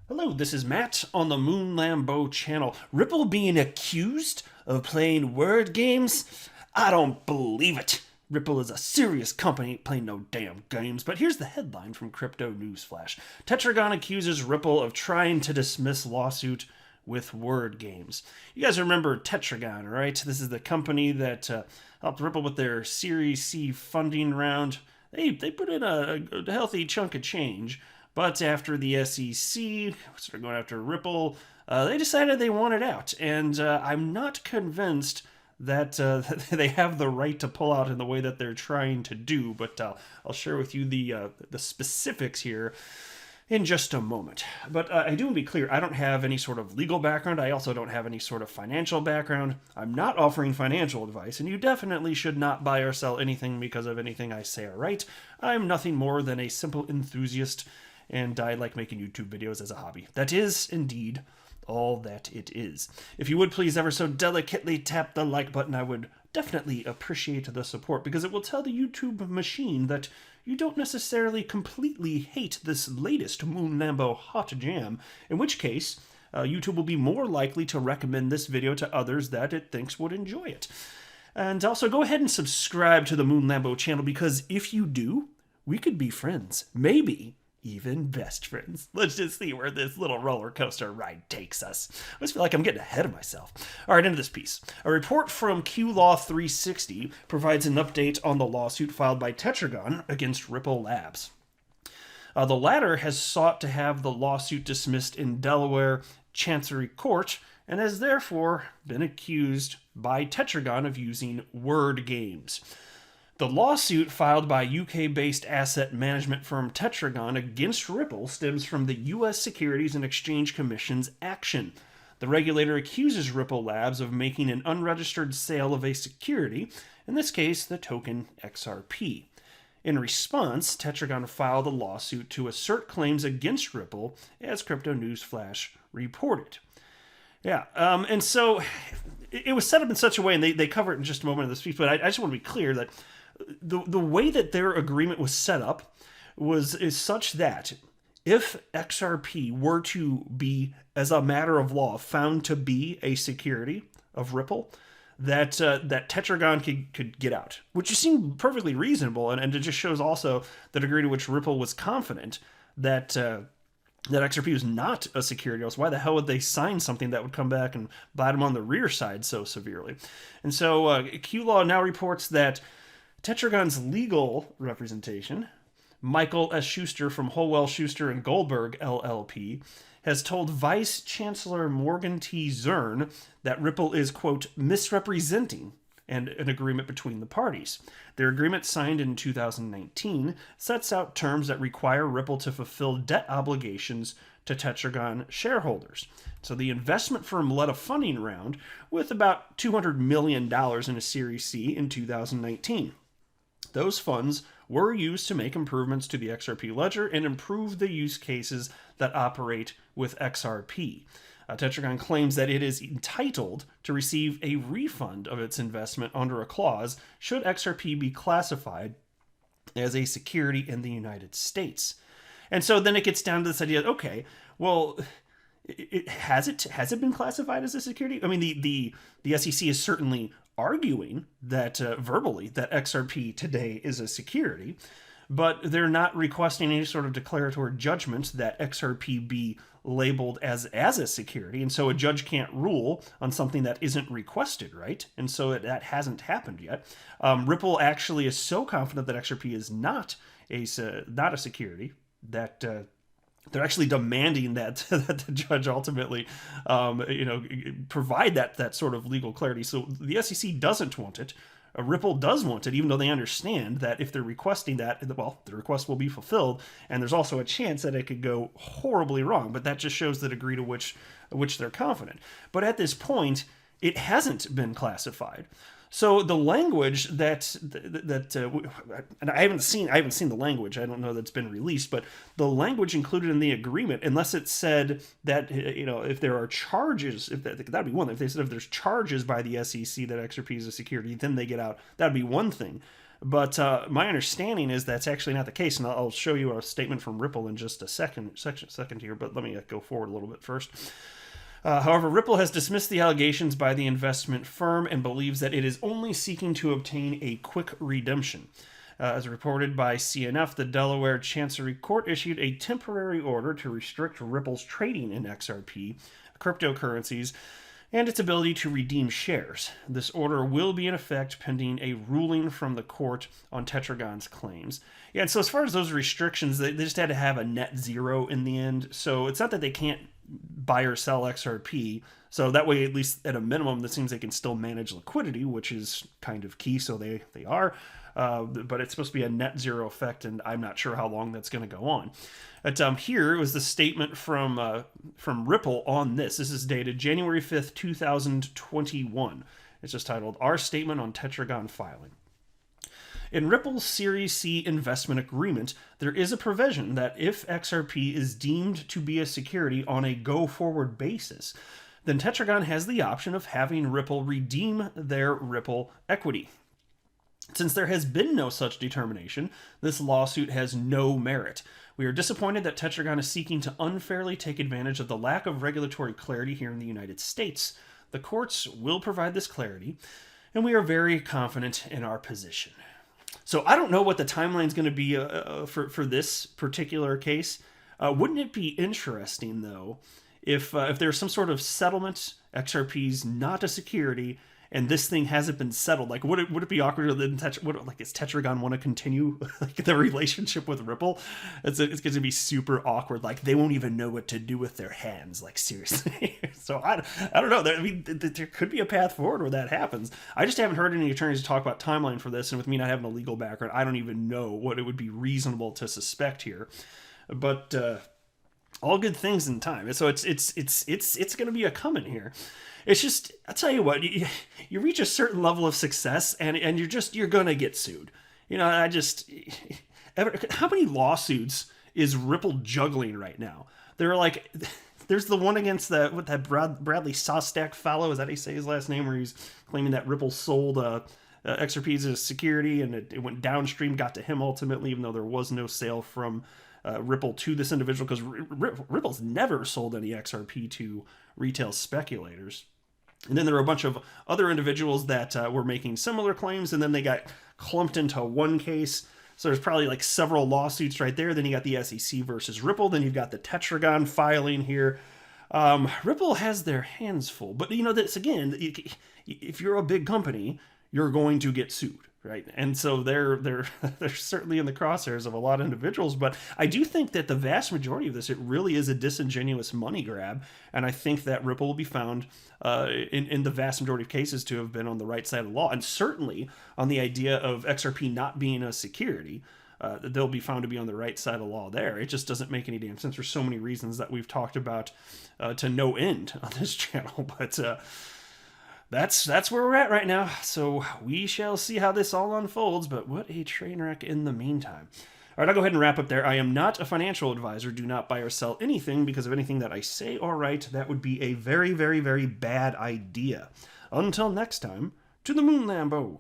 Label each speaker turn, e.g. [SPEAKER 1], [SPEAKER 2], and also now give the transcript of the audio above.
[SPEAKER 1] Hello, this is Matt on the Moon Lambeau channel. Ripple being accused of playing word games? I don't believe it. Ripple is a serious company, playing no damn games. But here's the headline from Crypto Newsflash. Tetragon accuses Ripple of trying to dismiss lawsuit with word games. You guys remember Tetragon, right? This is the company that helped Ripple with their Series C funding round. They put in a healthy chunk of change. But after the SEC started going after Ripple, they decided they wanted out. And I'm not convinced that they have the right to pull out in the way that they're trying to do. But I'll share with you the specifics here in just a moment. But I do want to be clear, I don't have any sort of legal background. I also don't have any sort of financial background. I'm not offering financial advice, and you definitely should not buy or sell anything because of anything I say or write. I'm nothing more than a simple enthusiast, and I like making YouTube videos as a hobby. That is, indeed, all that it is. If you would please ever so delicately tap the like button, I would definitely appreciate the support, because it will tell the YouTube machine that you don't necessarily completely hate this latest Moon Lambeau hot jam, in which case YouTube will be more likely to recommend this video to others that it thinks would enjoy it. And also go ahead and subscribe to the Moon Lambeau channel, because if you do, we could be friends. Maybe even best friends. Let's just see where this little roller coaster ride takes us. I just feel like I'm getting ahead of myself. All right, into this piece. A report from QLaw 360 provides an update on the lawsuit filed by Tetragon against Ripple Labs. The latter has sought to have the lawsuit dismissed in Delaware Chancery Court and has therefore been accused by Tetragon of using word games. The lawsuit filed by UK-based asset management firm Tetragon against Ripple stems from the U.S. Securities and Exchange Commission's action. The regulator accuses Ripple Labs of making an unregistered sale of a security, in this case the token XRP. In response, Tetragon filed a lawsuit to assert claims against Ripple, as Crypto Newsflash reported. Yeah, and so it was set up in such a way, and they cover it in just a moment in this piece, but I just want to be clear that the way that their agreement was set up is such that if XRP were to be, as a matter of law, found to be a security of Ripple, that Tetragon could get out, which seemed perfectly reasonable, and it just shows also the degree to which Ripple was confident that XRP was not a security. Else, why the hell would they sign something that would come back and bite them on the rear side so severely? And so QLaw now reports that Tetragon's legal representation, Michael S. Schuster from Holwell, Schuster and Goldberg, LLP, has told Vice Chancellor Morgan T. Zern that Ripple is, quote, misrepresenting and an agreement between the parties. Their agreement, signed in 2019, sets out terms that require Ripple to fulfill debt obligations to Tetragon shareholders. So the investment firm led a funding round with about $200 million in a Series C in 2019. Those funds were used to make improvements to the XRP ledger and improve the use cases that operate with XRP. Tetragon claims that it is entitled to receive a refund of its investment under a clause should XRP be classified as a security in the United States. And so then it gets down to this idea, okay, well, has it been classified as a security? I mean, the SEC is certainly arguing that verbally that XRP today is a security, but they're not requesting any sort of declaratory judgment that XRP be labeled as a security, and so a judge can't rule on something that isn't requested, right? And so that hasn't happened yet. Ripple actually is so confident that XRP is not a security that they're actually demanding that that the judge ultimately, provide that sort of legal clarity. So the SEC doesn't want it. Ripple does want it, even though they understand that if they're requesting that, well, the request will be fulfilled, and there's also a chance that it could go horribly wrong. But that just shows the degree to which they're confident. But at this point, it hasn't been classified. So the language and I haven't seen the language. I don't know that's been released, but the language included in the agreement, unless it said that if there are charges, that'd be one thing. If they said if there's charges by the SEC that XRP is a security, then they get out. That'd be one thing. But my understanding is that's actually not the case, and I'll show you a statement from Ripple in just a second here. But let me go forward a little bit first. However, Ripple has dismissed the allegations by the investment firm and believes that it is only seeking to obtain a quick redemption. As reported by CNF, the Delaware Chancery Court issued a temporary order to restrict Ripple's trading in XRP, cryptocurrencies, and its ability to redeem shares. This order will be in effect pending a ruling from the court on Tetragon's claims. Yeah, and so as far as those restrictions, they just had to have a net zero in the end. So it's not that they can't buy or sell XRP. So that way, at least at a minimum, that seems they can still manage liquidity, which is kind of key. So they are. But it's supposed to be a net zero effect, and I'm not sure how long that's going to go on. But here was the statement from Ripple on this. This is dated January 5th, 2021. It's just titled, Our Statement on Tetragon Filing. In Ripple's Series C investment agreement, there is a provision that if XRP is deemed to be a security on a go-forward basis, then Tetragon has the option of having Ripple redeem their Ripple equity. Since there has been no such determination, this lawsuit has no merit. We are disappointed that Tetragon is seeking to unfairly take advantage of the lack of regulatory clarity here in the United States. The courts will provide this clarity, and we are very confident in our position. So I don't know what the timeline is going to be for this particular case. Wouldn't it be interesting, though, if there's some sort of settlement, XRP's not a security, and this thing hasn't been settled? Like, would it be awkward? Does Tetragon want to continue like the relationship with Ripple? It's going to be super awkward. Like, they won't even know what to do with their hands. Like, seriously. So I don't know. I mean, there could be a path forward where that happens. I just haven't heard any attorneys talk about timeline for this, and with me not having a legal background, I don't even know what it would be reasonable to suspect here. But all good things in time. So it's going to be a coming here. It's just, I'll tell you what, you reach a certain level of success and you're going to get sued. You know, how many lawsuits is Ripple juggling right now? There's the one against that Bradley Sostak fellow, is that how you say his last name, where he's claiming that Ripple sold XRP as a security and it went downstream, got to him ultimately, even though there was no sale from Ripple to this individual, because Ripple's never sold any XRP to retail speculators. And then there were a bunch of other individuals that were making similar claims, and then they got clumped into one case. So there's probably like several lawsuits right there. Then you got the SEC versus Ripple. Then you've got the Tetragon filing here. Ripple has their hands full. But, you know, this again, if you're a big company, you're going to get sued, right? And so they're certainly in the crosshairs of a lot of individuals. But I do think that the vast majority of this, it really is a disingenuous money grab. And I think that Ripple will be found in the vast majority of cases to have been on the right side of the law. And certainly on the idea of XRP not being a security, they'll be found to be on the right side of the law there. It just doesn't make any damn sense for so many reasons that we've talked about to no end on this channel. But that's where we're at right now. So we shall see how this all unfolds, but what a train wreck in the meantime. All right, I'll go ahead and wrap up there. I am not a financial advisor. Do not buy or sell anything because of anything that I say or write. That would be a very, very, very bad idea. Until next time, to the moon, Lambo.